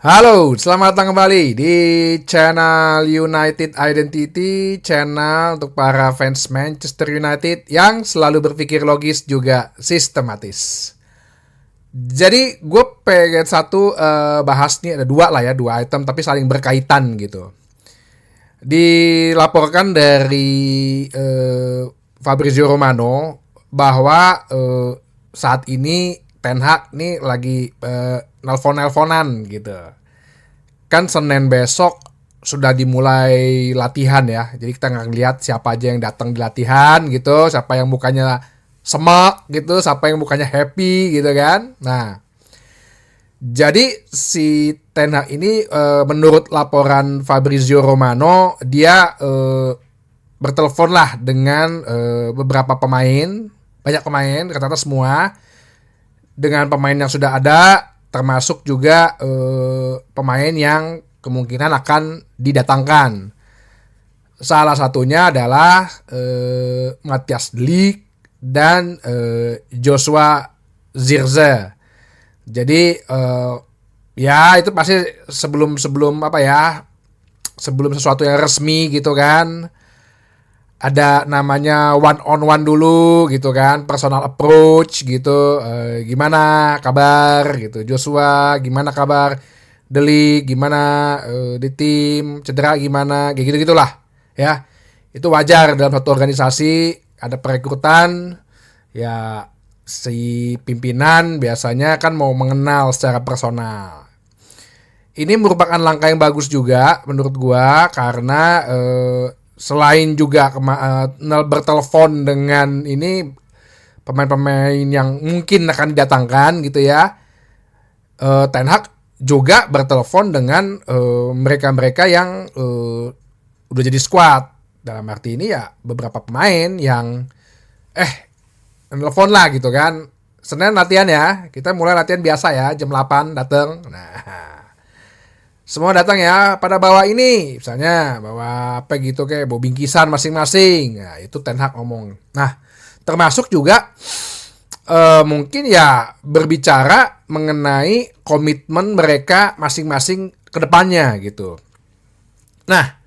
Halo, selamat datang kembali di channel United Identity, channel untuk para fans Manchester United yang selalu berpikir logis juga sistematis. Jadi gue pengen bahas nih, ada dua item tapi saling berkaitan gitu. Dilaporkan dari Fabrizio Romano bahwa saat ini Ten Hag nih lagi nelpon-nelponan gitu. Kan Senin besok sudah dimulai latihan ya. Jadi kita nggak lihat siapa aja yang datang di latihan gitu, siapa yang mukanya semak gitu, siapa yang mukanya happy gitu kan. Nah, jadi si Ten Hag ini menurut laporan Fabrizio Romano dia bertelepon lah dengan beberapa pemain, banyak pemain, rata-rata semua, dengan pemain yang sudah ada, termasuk juga pemain yang kemungkinan akan didatangkan. Salah satunya adalah Matthias de Ligt dan Joshua Zirkzee. Jadi ya itu pasti sebelum sesuatu yang resmi gitu kan, ada namanya one on one dulu gitu kan, personal approach gitu. Gimana kabar gitu, Joshua gimana kabar, de Ligt gimana, di tim cedera gimana, kayak gitu gitulah ya. Itu wajar dalam satu organisasi, ada perekrutan ya. Si pimpinan biasanya kan mau mengenal secara personal. Ini merupakan langkah yang bagus juga menurut gua, karena selain juga bertelepon dengan ini pemain-pemain yang mungkin akan didatangkan gitu ya, Ten Hag juga bertelepon dengan mereka-mereka yang udah jadi squad. Dalam arti ini ya beberapa pemain yang telepon lah gitu kan. Senin latihan ya, kita mulai latihan biasa ya, jam 8 datang. Nah, semua datang ya, pada bawa ini, misalnya bawa apa gitu, kayak bawa bingkisan masing-masing. Nah, itu Ten Hag ngomong. Nah, termasuk juga mungkin ya berbicara mengenai komitmen mereka masing-masing ke depannya gitu. Nah,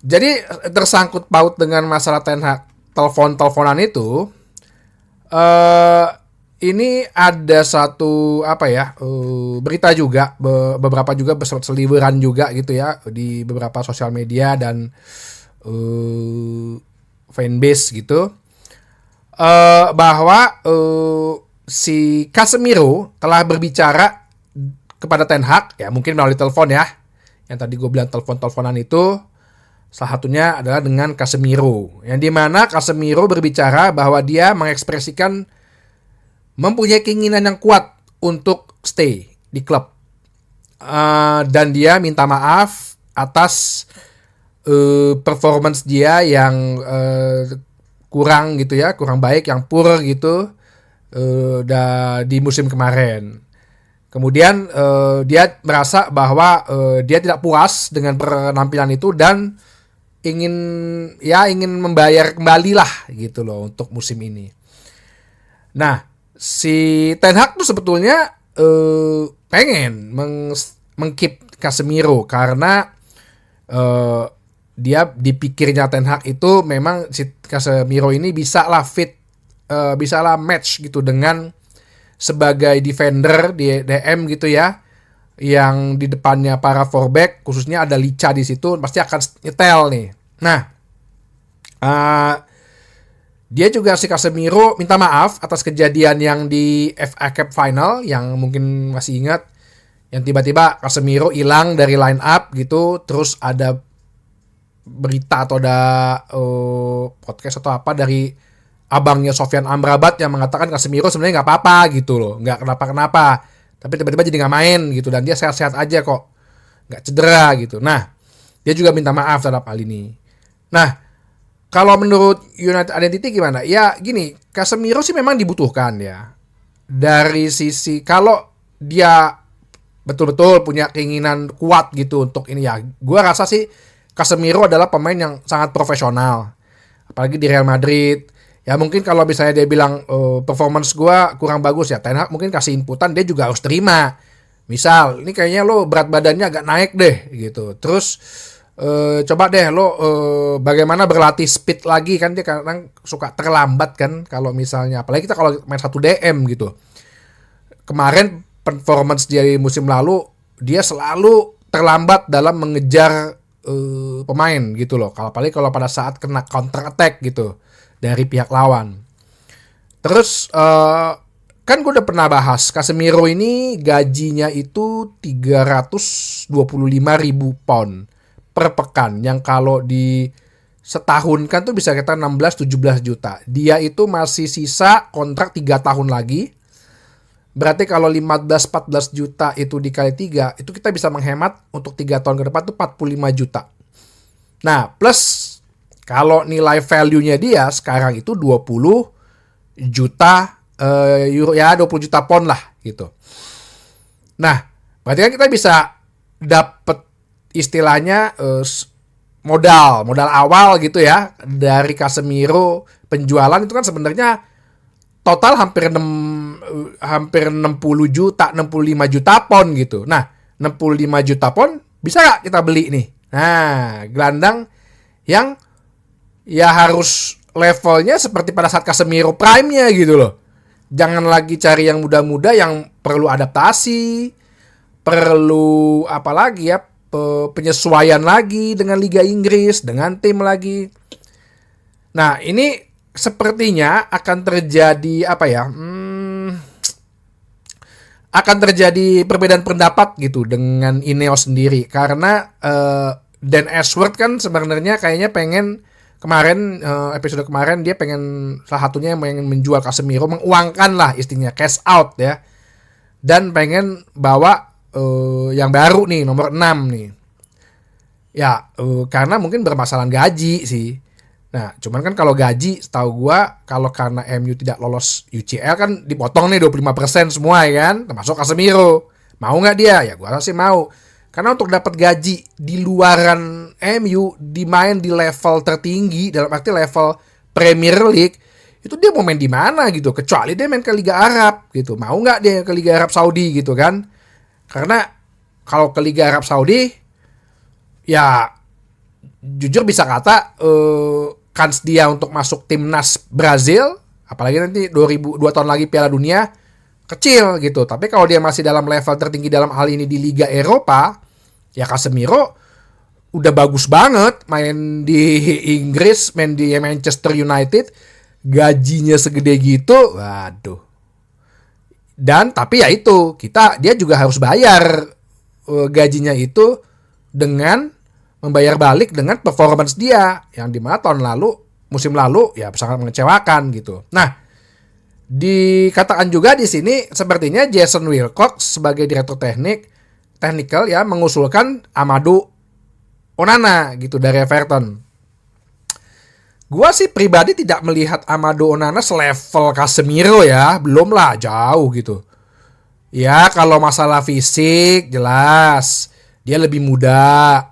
jadi tersangkut paut dengan masalah Ten Hag telepon-teleponan itu, ini ada satu berita juga, beberapa juga berseliweran juga gitu ya di beberapa sosial media dan fanbase gitu, bahwa si Casemiro telah berbicara kepada Ten Hag ya, mungkin melalui telepon ya, yang tadi gue bilang telepon-teleponan itu. Salah satunya adalah dengan Casemiro, yang dimana Casemiro berbicara bahwa dia mengekspresikan mempunyai keinginan yang kuat untuk stay di klub, dan dia minta maaf atas performance dia yang kurang gitu ya, kurang baik, yang poor gitu di musim kemarin. Kemudian dia merasa bahwa dia tidak puas dengan penampilan itu dan ingin membayar kembali lah gitu loh untuk musim ini. Nah, si Ten Hag tuh sebetulnya pengen mengkeep Casemiro karena dia dipikirnya Ten Hag itu memang si Casemiro ini bisa lah match gitu dengan sebagai defender di DM gitu ya, yang di depannya para fullback, khususnya ada Licha di situ, pasti akan nyetel nih. Nah, dia juga, si Casemiro, minta maaf atas kejadian yang di FA Cup Final, yang mungkin masih ingat, yang tiba-tiba Casemiro hilang dari line up gitu, terus ada berita atau ada podcast atau apa dari abangnya Sofyan Amrabat yang mengatakan Casemiro sebenarnya nggak apa-apa gitu loh, nggak kenapa-kenapa, tapi tiba-tiba jadi nggak main gitu, dan dia sehat-sehat aja kok, nggak cedera gitu. Nah, dia juga minta maaf terhadap hal ini. Nah, kalau menurut United Identity gimana? Ya gini, Casemiro sih memang dibutuhkan ya. Dari sisi kalau dia betul-betul punya keinginan kuat gitu untuk ini ya, gue rasa sih Casemiro adalah pemain yang sangat profesional. Apalagi di Real Madrid. Ya mungkin kalau misalnya dia bilang performance gue kurang bagus ya, Ten Hag mungkin kasih inputan, dia juga harus terima. Misal, ini kayaknya lo berat badannya agak naik deh gitu. Terus coba deh lo bagaimana berlatih speed lagi, kan dia kadang suka terlambat kan kalau misalnya, apalagi kita kalau main 1 DM gitu. Kemarin performance dia di musim lalu, dia selalu terlambat dalam mengejar pemain gitu loh. Apalagi kalau pada saat kena counter attack gitu dari pihak lawan. Terus kan gue udah pernah bahas Casemiro ini gajinya itu 325.000 pound per pekan, yang kalau di setahun kan tuh bisa kita 16-17 juta. Dia itu masih sisa kontrak 3 tahun lagi. Berarti kalau 15-14 juta itu dikali 3, itu kita bisa menghemat untuk 3 tahun ke depan tuh 45 juta. Nah, plus kalau nilai value-nya dia sekarang itu 20 juta euro, ya 20 juta pound lah gitu. Nah, berarti kan kita bisa dapat istilahnya modal awal gitu ya dari Casemiro. Penjualan itu kan sebenarnya total hampir 60 juta, 65 juta pound gitu. Nah, 65 juta pound bisa gak kita beli nih? Nah, gelandang yang ya harus levelnya seperti pada saat Casemiro prime-nya gitu loh. Jangan lagi cari yang muda-muda yang perlu adaptasi, perlu apa lagi ya, penyesuaian lagi dengan Liga Inggris, dengan tim lagi. Nah, ini sepertinya akan terjadi apa ya? Akan terjadi perbedaan pendapat gitu dengan Ineos sendiri, karena Dan Ashworth kan sebenarnya kayaknya pengen kemarin, episode kemarin dia pengen, salah satunya yang pengen menjual Casemiro, menguangkan lah istilahnya, cash out ya, dan pengen bawa yang baru nih, nomor 6 nih ya, karena mungkin bermasalahan gaji sih. Nah, cuman kan kalau gaji setahu gua, kalau karena MU tidak lolos UCL kan dipotong nih 25% semua ya kan, termasuk Casemiro. Mau nggak dia? Ya gua sih mau. Karena untuk dapat gaji di luaran MU, dimain di level tertinggi, dalam arti level Premier League, itu dia mau main di mana gitu? Kecuali dia main ke Liga Arab gitu. Mau nggak dia ke Liga Arab Saudi gitu kan? Karena kalau ke Liga Arab Saudi, ya jujur bisa kata kans dia untuk masuk timnas Brazil, apalagi nanti 2 tahun lagi Piala Dunia, kecil gitu. Tapi kalau dia masih dalam level tertinggi dalam hal ini di Liga Eropa, ya Casemiro udah bagus banget main di Inggris, main di Manchester United, gajinya segede gitu, waduh. Dan tapi ya itu, dia juga harus bayar gajinya itu dengan membayar balik dengan performance dia yang dimana musim lalu ya sangat mengecewakan gitu. Nah, dikatakan juga di sini sepertinya Jason Wilcox sebagai direktur technical ya mengusulkan Amadou Onana gitu dari Everton. Gua sih pribadi tidak melihat Amadou Onana selevel Casemiro ya, belum lah, jauh gitu. Ya kalau masalah fisik jelas dia lebih muda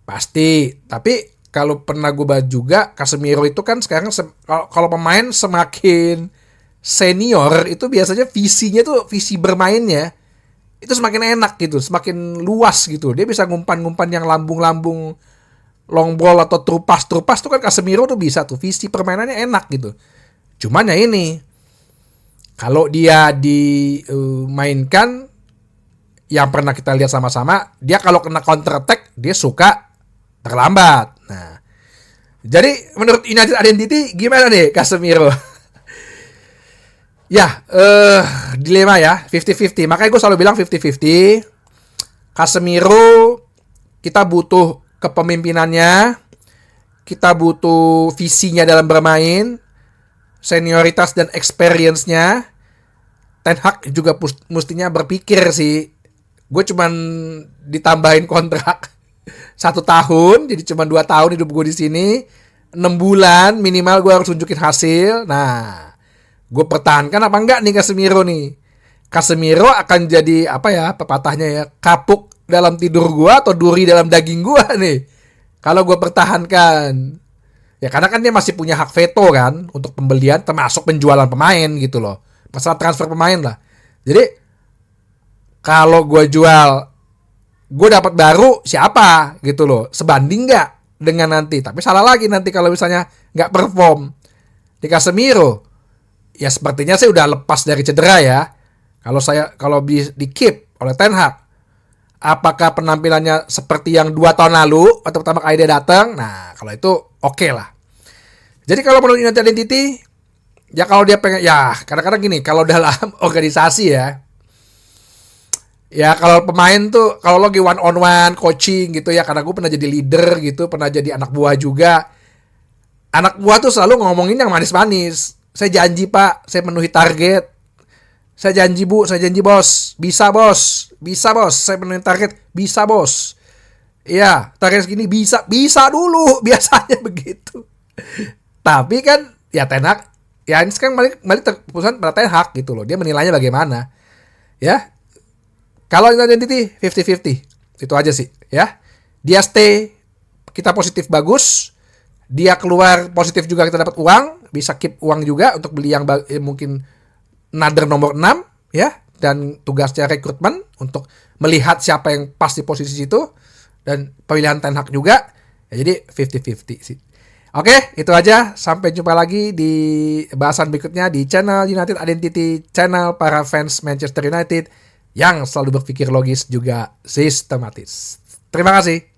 pasti, tapi kalau pernah gue bahas juga, Casemiro itu kan sekarang kalau pemain semakin senior itu biasanya visi bermainnya itu semakin enak gitu, semakin luas gitu. Dia bisa ngumpan yang lambung-lambung long ball atau trupas tuh kan Casemiro tuh bisa tuh, visi permainannya enak gitu. Cuman ya ini, kalau dia dimainkan yang pernah kita lihat sama-sama, dia kalau kena counter attack dia suka terlambat. Nah, jadi menurut United Identity gimana nih Casemiro? Ya, dilema ya, 50-50. Makanya gue selalu bilang 50-50. Casemiro, kita butuh kepemimpinannya, kita butuh visinya dalam bermain, senioritas dan experience-nya. Ten Hag juga mestinya berpikir sih. Gue cuman ditambahin kontrak 1 tahun, jadi cuma 2 tahun hidup gue di sini. 6 bulan minimal gue harus tunjukin hasil. Nah, gue pertahankan apa enggak nih Casemiro nih? Casemiro akan jadi apa ya pepatahnya ya, kapuk dalam tidur gue atau duri dalam daging gue nih kalau gue pertahankan. Ya karena kan dia masih punya hak veto kan untuk pembelian termasuk penjualan pemain gitu loh. Masalah transfer pemain lah. Jadi Kalau gue jual, gue dapat baru siapa gitu loh, sebanding nggak dengan nanti. Tapi salah lagi nanti kalau misalnya nggak perform di Casemiro, ya sepertinya saya udah lepas dari cedera ya. Kalau di keep oleh Ten Hag, apakah penampilannya seperti yang 2 tahun lalu atau pertama kali dia datang? Nah, kalau itu oke lah. Jadi kalau menurut United Identity, ya kalau dia pengen, ya kadang-kadang gini, kalau dalam organisasi ya kalau pemain tuh, kalau lo lagi one on one coaching gitu ya, karena gue pernah jadi leader gitu, pernah jadi anak buah juga. Anak buah tuh selalu ngomongin yang manis-manis. Saya janji pak, saya penuhi target. Saya janji bu, saya janji bos. Bisa bos, bisa bos. Saya penuhi target, bisa bos. Iya, target segini bisa dulu. Biasanya begitu. Tapi kan, ya Ten Hag, ya ini sekarang balik terputusan pada Ten Hag gitu loh. Dia menilainya bagaimana. Ya, kalau identity 50-50. Itu aja sih, ya. Dia stay, kita positif bagus. Dia keluar positif juga, kita dapat uang, bisa keep uang juga untuk beli yang mungkin nader nomor 6 ya, dan tugasnya rekrutmen untuk melihat siapa yang pas di posisi situ, dan pemilihan Ten Hag juga. Ya, jadi 50-50 sih. Oke, itu aja. Sampai jumpa lagi di bahasan berikutnya di channel United Identity, channel para fans Manchester United yang selalu berpikir logis juga sistematis. Terima kasih.